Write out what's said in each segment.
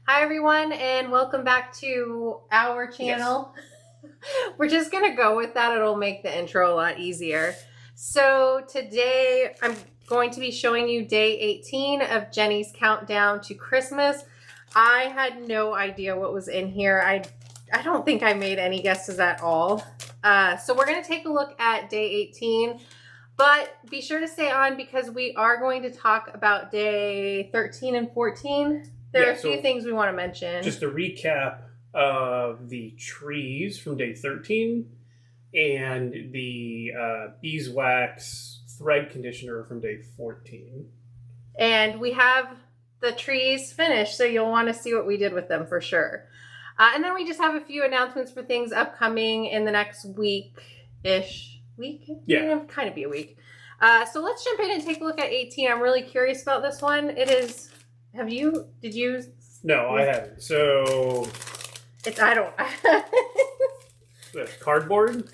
Hi everyone and welcome back to our channel. Yes. We're just gonna go with that. It'll make the intro a lot easier. So today I'm going to be showing you day 18 of Jenny's countdown to Christmas. I had no idea what was in here. I don't think I made any guesses at all. So we're gonna take a look at day 18. But be sure to stay on because we are going to talk about day 13 and 14. There are a few things we want to mention. Just a recap of the trees from day 13 and the beeswax thread conditioner from day 14. And we have the trees finished, so you'll want to see what we did with them for sure. And then we just have a few announcements for things upcoming in the next week-ish. Yeah, kind of be a week. So let's jump in and take a look at 18. I'm really curious about this one. It is, did you? No, I haven't. So I don't. The cardboard?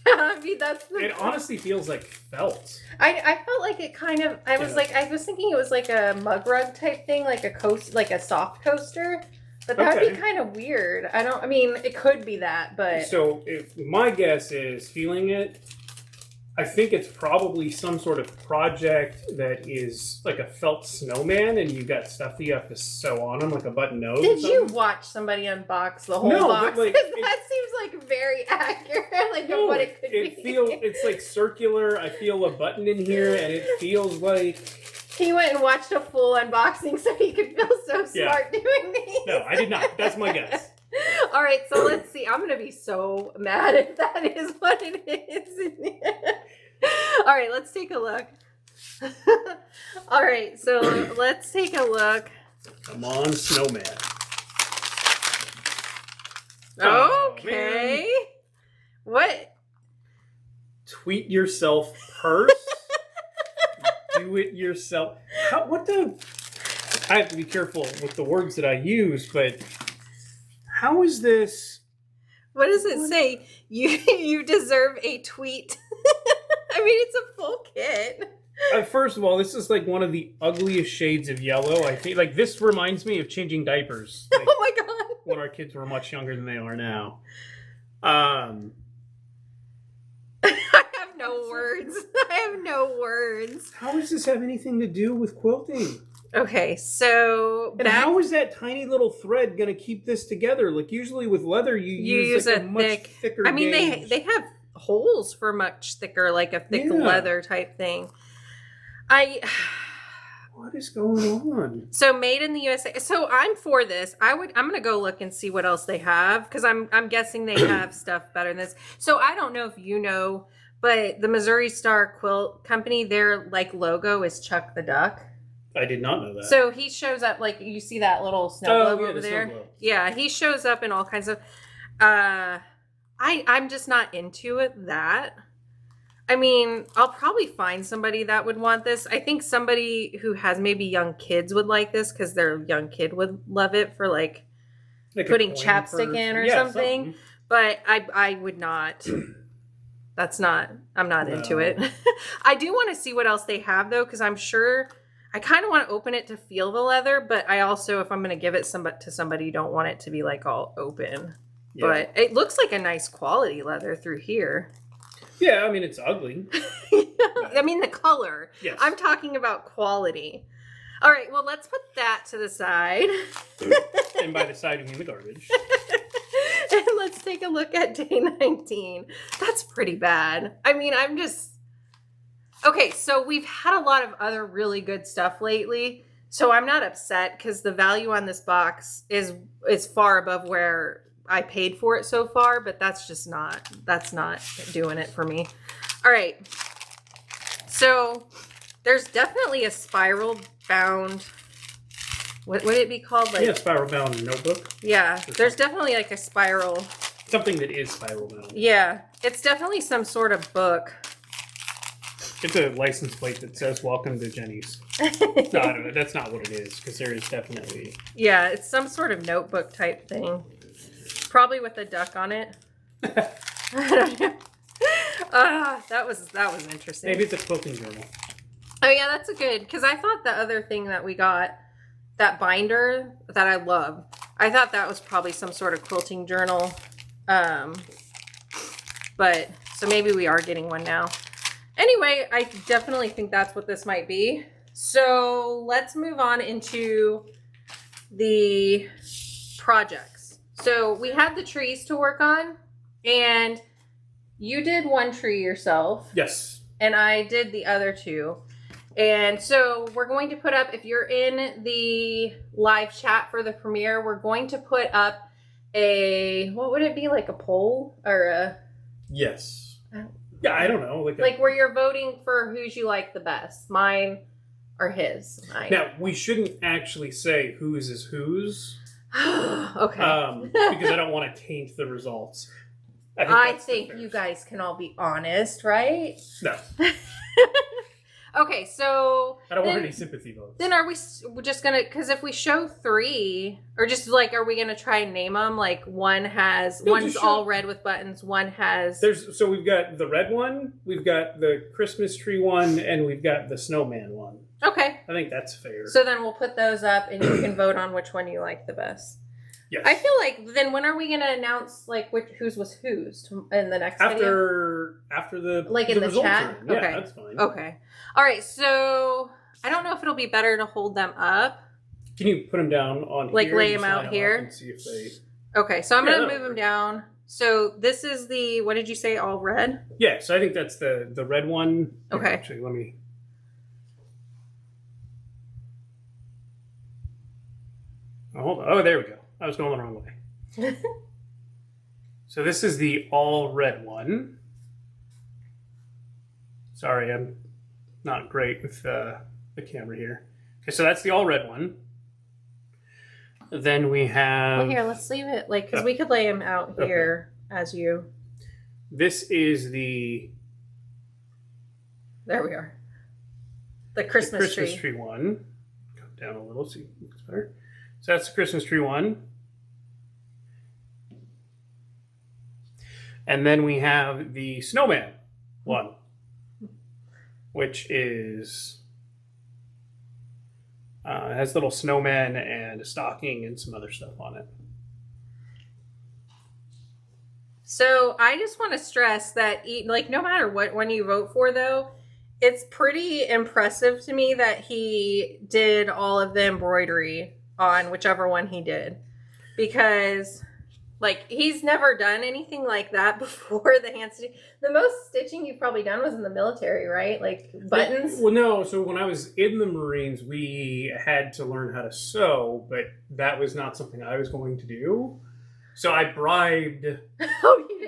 I mean, it honestly feels like felt. I felt like it kind of, I was thinking it was like a mug rug type thing, like a soft coaster. But that would be kind of weird. I mean, it could be that, but. So if my guess is feeling it, I think it's probably some sort of project that is like a felt snowman and you got stuff that you have to sew on them, like a button nose. Did you watch somebody unbox the whole box? But that seems like very accurate, of what it could be. It's like circular. I feel a button in here and it feels like... He went and watched a full unboxing so he could feel so smart doing these. No, I did not. That's my guess. All right, so let's see. I'm going to be so mad if that is what it is. All right, let's take a look. All right, so let's take a look. Come on, snowman. Okay. Oh, what? Tweet yourself purse? Do it yourself. I have to be careful with the words that I use, but how is this? What does it say? You deserve a tweet. I mean, it's a full kit. First of all, this is like one of the ugliest shades of yellow. I think this reminds me of changing diapers. Oh my god! When our kids were much younger than they are now. I have no words. How does this have anything to do with quilting? Okay, so... And how is that tiny little thread going to keep this together? Like, usually with leather, you use like a much thicker I mean, they have holes for much thicker, like a thick leather type thing. What is going on? So made in the USA. So I'm for this. I'm going to go look and see what else they have, because I'm guessing they have stuff better than this. So I don't know if you know, but the Missouri Star Quilt Company, their logo is Chuck the Duck. I did not know that. So he shows up, you see that little snow globe over there? Yeah, he shows up in all kinds of... I'm just not into that. I mean, I'll probably find somebody that would want this. I think somebody who has maybe young kids would like this because their young kid would love it for putting chapstick in or something. But I would not. I'm not into it. I do want to see what else they have though, because I'm sure I kind of want to open it to feel the leather, but I also, if I'm going to give it to somebody, don't want it to be all open. Yeah. But it looks like a nice quality leather through here. Yeah, I mean, it's ugly. I mean, the color. Yes. I'm talking about quality. All right, well, let's put that to the side. And by the side, you mean the garbage. And let's take a look at day 19. That's pretty bad. I mean, okay, so we've had a lot of other really good stuff lately. So I'm not upset because the value on this box is far above where I paid for it so far, but that's not doing it for me. All right. So there's definitely a spiral bound, what would it be called? Spiral bound notebook. Yeah, there's definitely a spiral. Something that is spiral bound. Yeah, it's definitely some sort of book. It's a license plate that says "Welcome to Jenny's." No, I don't know. That's not what it is, because there is definitely. Yeah, it's some sort of notebook type thing. Probably with a duck on it. I don't know. That was interesting. Maybe it's a quilting journal. Oh yeah, that's a good, because I thought the other thing that we got that binder that I love. I thought that was probably some sort of quilting journal. But so maybe we are getting one now. Anyway, I definitely think that's what this might be. So let's move on into the projects. So we had the trees to work on, and you did one tree yourself. Yes. And I did the other two. And so we're going to put up, if you're in the live chat for the premiere, we're going to put up what would it be, like a poll or a... Yes. Yeah, I don't know. Like where you're voting for whose you like the best. Mine or his. Mine. Now, we shouldn't actually say whose is whose. Okay. Because I don't want to taint the results. I think you guys can all be honest, right? No. Okay, so... I don't want any sympathy votes. Then are we just going to... Because if we show 3, or just like, are we going to try and name them? Like one's all red with buttons, one has... So we've got the red one, we've got the Christmas tree one, and we've got the snowman one. Okay. I think that's fair. So then we'll put those up and you can vote on which one you like the best. Yes. I feel like then when are we going to announce like whose was whose in the next video? After the like in the chat? Yeah, okay. That's fine. Okay. All right. So I don't know if it'll be better to hold them up. Can you put them down on like here? Lay them out here and see if they... Okay. So I'm going to move them down. So this is the, what did you say? All red? Yeah. So I think that's the red one. Okay. Here, actually, let me... Oh, hold on. Oh, there we go. I was going the wrong way. So this is the all red one. Sorry, I'm not great with the camera here. Okay, so that's the all red one. Then we have... Well, here, let's leave it, like, because we could lay them out here as you... This is the... There we are. The Christmas tree. Christmas tree one. Come down a little so it looks better. So that's the Christmas tree one. And then we have the snowman one, which is... it has little snowmen and a stocking and some other stuff on it. So I just want to stress that, like, no matter what one you vote for, though, it's pretty impressive to me that he did all of the embroidery on whichever one he did, because like he's never done anything like that before. The hand stitching, the most stitching you've probably done was in the military, right? Like buttons. Well, no. So when I was in the Marines, we had to learn how to sew, but that was not something I was going to do. So I bribed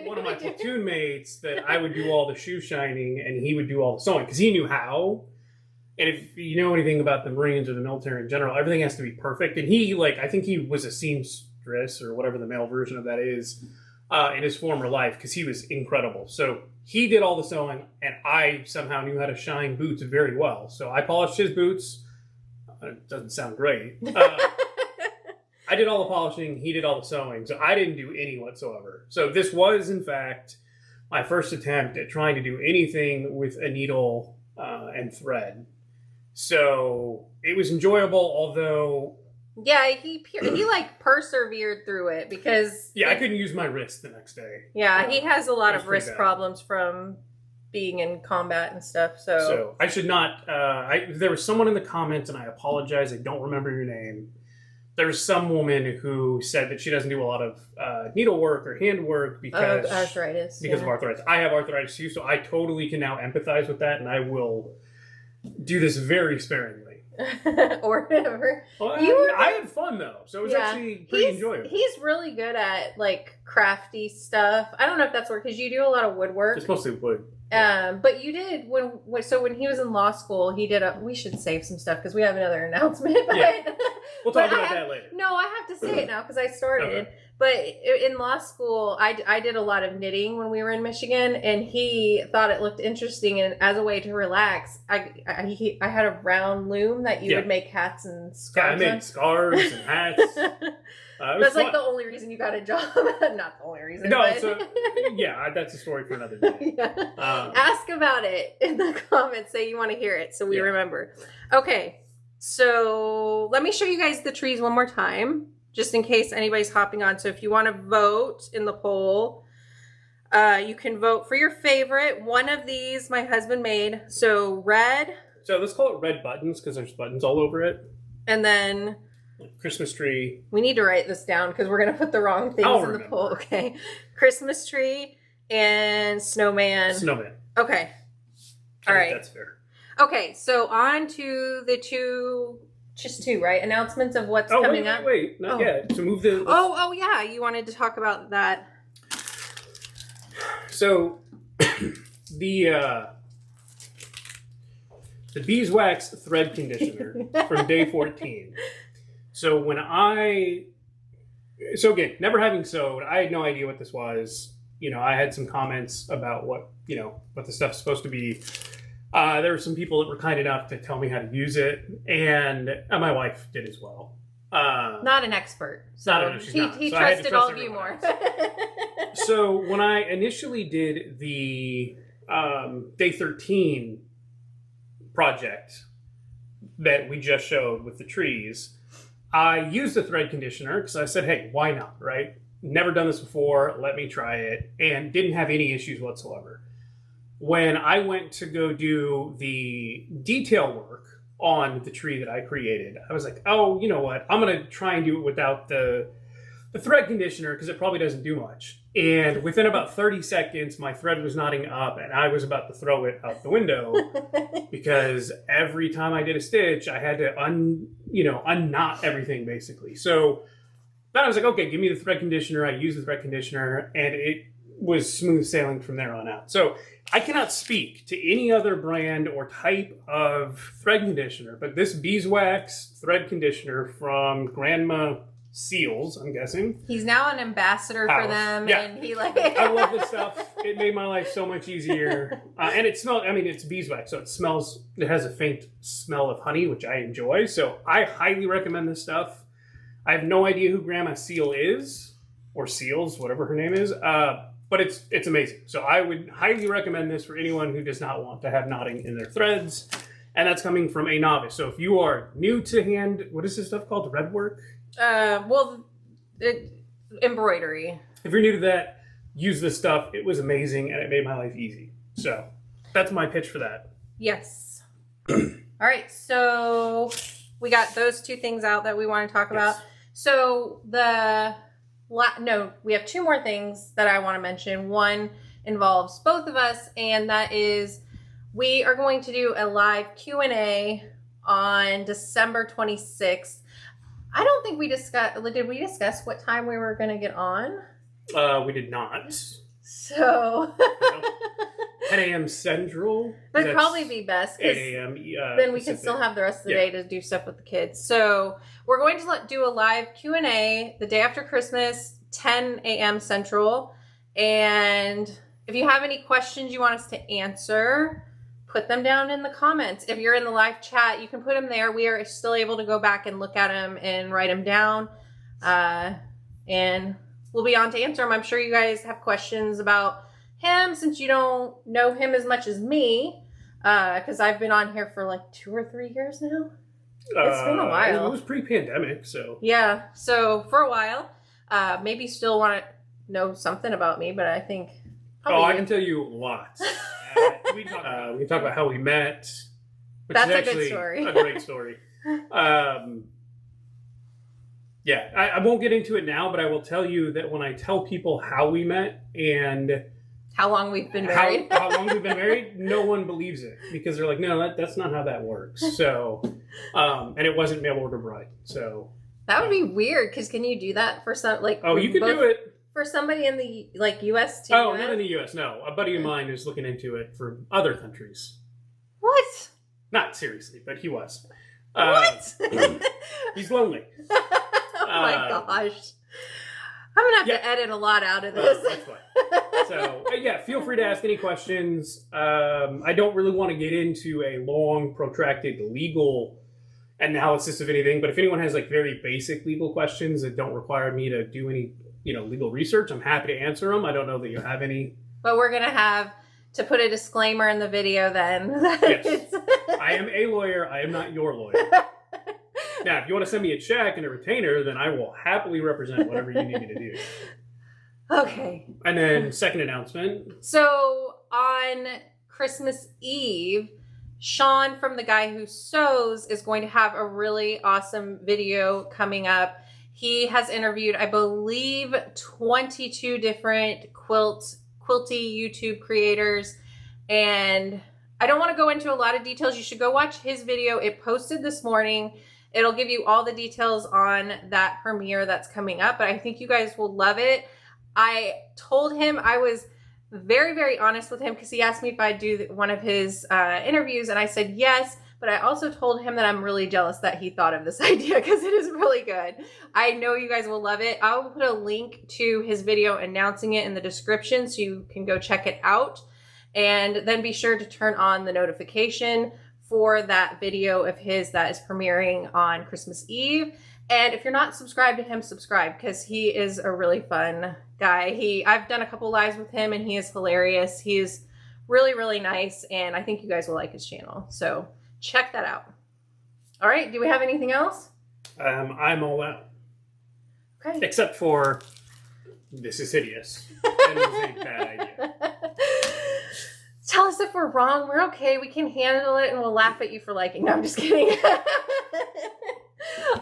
one of my platoon mates that I would do all the shoe shining and he would do all the sewing because he knew how. And if you know anything about the Marines or the military in general, everything has to be perfect. And he, like, I think he was a seamstress or whatever the male version of that is in his former life because he was incredible. So he did all the sewing and I somehow knew how to shine boots very well. So I polished his boots. It doesn't sound great. I did all the polishing, he did all the sewing, so I didn't do any whatsoever. So this was, in fact, my first attempt at trying to do anything with a needle and thread. So it was enjoyable, although... Yeah, he like persevered through it because... Yeah, I couldn't use my wrist the next day. Yeah, he has a lot of wrist problems from being in combat and stuff, So I should not... there was someone in the comments, and I apologize, I don't remember your name. There's some woman who said that she doesn't do a lot of needlework or handwork because arthritis. Because of arthritis. I have arthritis too, so I totally can now empathize with that, and I will do this very sparingly. Or whatever. Well, I had fun though, so it was actually pretty enjoyable. He's really good at like crafty stuff. I don't know if that's work because you do a lot of woodwork. It's mostly wood. But you did when he was in law school, he did we should save some stuff because we have another announcement. But, yeah. We'll talk about that later. No, I have to say it now because I started. Okay. But in law school, I did a lot of knitting when we were in Michigan, and he thought it looked interesting. And as a way to relax, I had a round loom that you would make hats and scarves. Yeah, I made scarves and hats. That's like the only reason you got a job. Not the only reason. No, but... so yeah, that's a story for another day. Ask about it in the comments. Say you want to hear it, so we remember. Okay, So let me show you guys the trees one more time, just in case anybody's hopping on. So if you want to vote in the poll, you can vote for your favorite. One of these my husband made. So red. So let's call it red buttons because there's buttons all over it. And then Christmas tree. we need to write this down because we're going to put the wrong things in the poll. Okay. Christmas tree and snowman. Snowman. Okay. All right. That's fair. Okay. So on to the just two, right? Announcements of what's coming up. Wait. Not yet. So move the... Oh, yeah. You wanted to talk about that. So the beeswax thread conditioner from day 14. So again, never having sewed, I had no idea what this was. I had some comments about what the stuff's supposed to be. There were some people that were kind enough to tell me how to use it, and my wife did as well. Not an expert. So he trusted all of you more. So when I initially did the day 13 project that we just showed with the trees, I used the thread conditioner because I said, hey, why not, right? Never done this before, let me try it, and didn't have any issues whatsoever. When I went to go do the detail work on the tree that I created, I was like, oh, you know what? I'm going to try and do it without the thread conditioner because it probably doesn't do much. And within about 30 seconds, my thread was knotting up and I was about to throw it out the window because every time I did a stitch, I had to unknot everything basically. So then I was like, okay, give me the thread conditioner. I used the thread conditioner and it was smooth sailing from there on out. So I cannot speak to any other brand or type of thread conditioner, but this beeswax thread conditioner from Grandma Seals, I'm guessing. He's now an ambassador for them, yeah. And he I love this stuff. It made my life so much easier. And it smells, it's beeswax, so it has a faint smell of honey, which I enjoy. So I highly recommend this stuff. I have no idea who Grandma Seal is, or Seals, whatever her name is, but it's amazing. So I would highly recommend this for anyone who does not want to have knotting in their threads. And that's coming from a novice. So if you are new to what is this stuff called? Red work? Embroidery. If you're new to that, use this stuff. It was amazing and it made my life easy. So that's my pitch for that. Yes. All right. So we got those two things out that we want to talk about. So we have two more things that I want to mention. One involves both of us, and that is we are going to do a live Q&A on December 26th. I don't think did we discuss what time we were going to get on? We did not. So 10 a.m. Central. That'd probably be best. 8 a.m. Then we can still have the rest of the day to do stuff with the kids. So we're going to do a live Q&A the day after Christmas, 10 a.m. Central. And if you have any questions you want us to answer, put them down in the comments. If you're in the live chat, you can put them there. We are still able to go back and look at them and write them down. And we'll be on to answer them. I'm sure you guys have questions about him since you don't know him as much as me. Because I've been on here for like 2 or 3 years now. It's been a while. It was pre-pandemic, so. Yeah, so for a while. Maybe you still want to know something about me, but I think... I can tell you lots. We can talk about how we met, which That's is actually a good story. a great story. I won't get into it now, but I will tell you that when I tell people how we met and how long we've been married, how long we've been married, no one believes it because they're like, no, that's not how that works. So, and it wasn't mail order bride. So that would be weird because can you do that for some like? Oh, you can do it. For somebody in the U.S. too? Oh, not in the U.S. No, a buddy of mine is looking into it for other countries. What? Not seriously, but he was. What? He's lonely. Oh my gosh! I'm gonna have to edit a lot out of this. That's fine. So feel free to ask any questions. I don't really want to get into a long, protracted legal analysis of anything, but if anyone has like very basic legal questions that don't require me to do any legal research, I'm happy to answer them. I don't know that you have any. But we're going to have to put a disclaimer in the video then. Yes. I am a lawyer. I am not your lawyer. Now, if you want to send me a check and a retainer, then I will happily represent whatever you need me to do. Okay. And then, second announcement. So on Christmas Eve, Sean from The Guy Who Sews is going to have a really awesome video coming up. He has interviewed, I believe, 22 different quilty YouTube creators, and I don't want to go into a lot of details. You should go watch his video. It posted this morning. It'll give you all the details on that premiere that's coming up, but I think you guys will love it. I told him, I was very, very honest with him because he asked me if I'd do one of his interviews, and I said yes, but I also told him that I'm really jealous that he thought of this idea because it is really good. I know you guys will love it. I'll put a link to his video announcing it in the description so you can go check it out. And then be sure to turn on the notification for that video of his that is premiering on Christmas Eve. And if you're not subscribed to him, subscribe because he is a really fun guy. I've done a couple lives with him and he is hilarious. He is really, really nice, and I think you guys will like his channel. So check that out. All right, do we have anything else? I'm all out. Okay. Except for this is hideous. And it was a bad idea. Tell us if we're wrong. We're okay. We can handle it and we'll laugh at you for liking. No, I'm just kidding.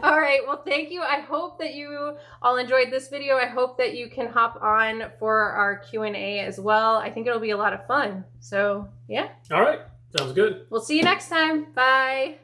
All right. Well, thank you. I hope that you all enjoyed this video. I hope that you can hop on for our Q&A as well. I think it'll be a lot of fun. So, yeah. All right. Sounds good. We'll see you next time. Bye.